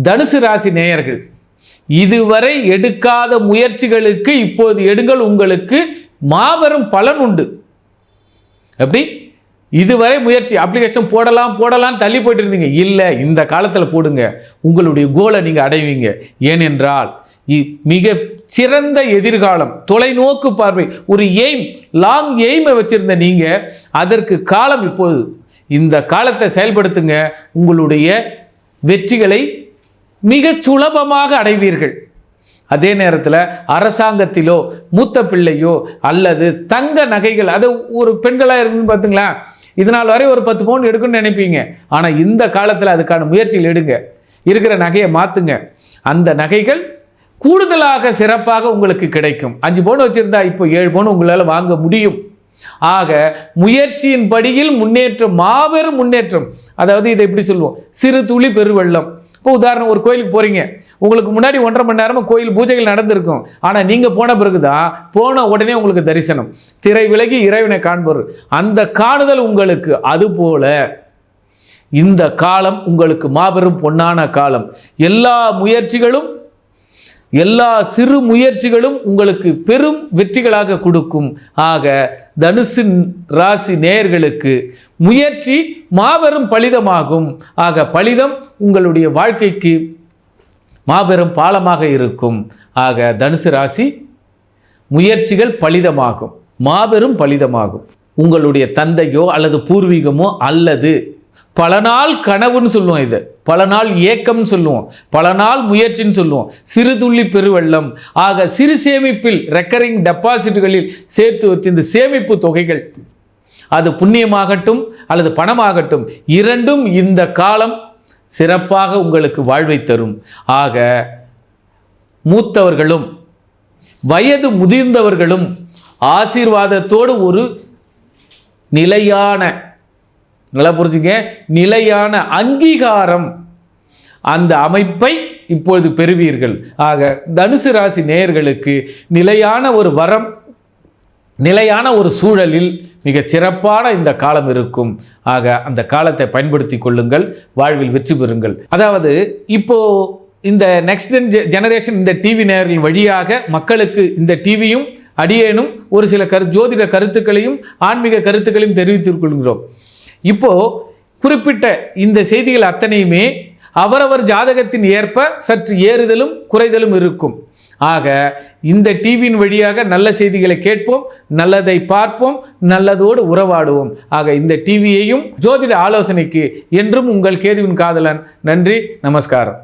தனுசு ராசி நேயர்கள், இதுவரை எடுக்காத முயற்சிகளுக்கு இப்போது எடுங்கள், உங்களுக்கு மாபெரும் பலன் உண்டு. எப்படி? இதுவரை முயற்சி அப்ளிகேஷன் போடலாம் தள்ளி போயிட்டு இருந்தீங்க, இல்லை இந்த காலத்தில் போடுங்க, உங்களுடைய கோலை நீங்கள் அடைவீங்க. ஏனென்றால் மிக சிறந்த எதிர்காலம், தொலைநோக்கு பார்வை, ஒரு லாங் எய்மை வச்சிருந்த நீங்க அதற்கு காலம் இப்போது. இந்த காலத்தை செயல்படுத்துங்க, உங்களுடைய வெற்றிகளை மிக சுலபமாக அடைவீர்கள். அதே நேரத்தில் அரசாங்கத்திலோ மூத்த பிள்ளையோ அல்லது தங்க நகைகள், அது ஒரு பெண்களாக இருக்குன்னு பார்த்துங்களா, இதனால் வரை ஒரு 10 பவுன் எடுக்கணும்னு நினைப்பீங்க. ஆனால் இந்த காலத்தில் அதுக்கான முயற்சிகள் எடுங்க, இருக்கிற நகையை மாற்றுங்க, அந்த நகைகள் கூடுதலாக சிறப்பாக உங்களுக்கு கிடைக்கும். 5 பவுன் வச்சிருந்தா இப்போ 7 பவுன் உங்களால் வாங்க முடியும். ஆக முயற்சியின் படியில் முன்னேற்றம், மாபெரும் முன்னேற்றம். அதாவது இதை எப்படி சொல்லுவோம், சிறு துளி பெருவெள்ளம். இப்போ உதாரணம், ஒரு கோயிலுக்கு போறீங்க, உங்களுக்கு முன்னாடி 1.5 மணி நேரமா கோயில் பூஜைகள் நடந்திருக்கும். ஆனால் நீங்கள் போன பிறகுதான், போன உடனே உங்களுக்கு தரிசனம், திரை விலகி இறைவனை காண்பவர், அந்த காணுதல் உங்களுக்கு. அதுபோல இந்த காலம் உங்களுக்கு மாபெரும் பொன்னான காலம். எல்லா சிறு முயற்சிகளும் உங்களுக்கு பெரும் வெற்றிகளாக கொடுக்கும். ஆக தனுசு ராசி நேயர்களுக்கு முயற்சி மாபெரும் பலிதமாகும். ஆக பலிதம் உங்களுடைய வாழ்க்கைக்கு மாபெரும் பாலமாக இருக்கும். ஆக தனுசு ராசி முயற்சிகள் பலிதமாகும், மாபெரும் பலிதமாகும். உங்களுடைய தந்தையோ அல்லது பூர்வீகமோ அல்லது பல நாள் கனவுன்னு சொல்லுவோம், இது பல நாள் ஏக்கம்னு சொல்லுவோம், பல நாள் முயற்சின்னு சொல்லுவோம், சிறு துள்ளி பெருவெள்ளம். ஆக சிறு சேமிப்பில் ரெக்கரிங் டெபாசிட்டுகளில் சேர்த்து வச்சு இந்த சேமிப்பு தொகைகள், அது புண்ணியமாகட்டும் அல்லது பணமாகட்டும், இரண்டும் இந்த காலம் சிறப்பாக உங்களுக்கு வாழ்வை தரும். ஆக மூத்தவர்களும் வயது முதிர்ந்தவர்களும் ஆசீர்வாதத்தோடு ஒரு நிலையான, நல்லா புரிஞ்சுங்க, நிலையான அங்கீகாரம், அந்த அமைப்பை இப்பொழுது பெறுவீர்கள். ஆக தனுசு ராசி நேயர்களுக்கு நிலையான ஒரு வரம், நிலையான ஒரு சூழலில் மிகச் சிறப்பான இந்த காலம் இருக்கும். ஆக அந்த காலத்தை பயன்படுத்தி கொள்ளுங்கள், வாழ்வில் வெற்றி பெறுங்கள். அதாவது இப்போ இந்த நெக்ஸ்ட் ஜெனரேஷன் இந்த டிவி நேயர்கள் வழியாக மக்களுக்கு இந்த டிவியும் அடியேனும் ஒரு சில ஜோதிட கருத்துக்களையும் ஆன்மீக கருத்துக்களையும் தெரிவித்துக் கொள்கிறோம். இப்போ குறிப்பிட்ட இந்த செய்திகள் அத்தனையுமே அவரவர் ஜாதகத்தின் ஏற்ப சற்று ஏறுதலும் குறைதலும் இருக்கும். ஆக இந்த டிவியின் வழியாக நல்ல செய்திகளை கேட்போம், நல்லதை பார்ப்போம், நல்லதோடு உறவாடுவோம். ஆக இந்த டிவியையும் ஜோதிட ஆலோசனைக்கு என்றும் உங்கள் கேதுவின் காதலன். நன்றி, நமஸ்காரம்.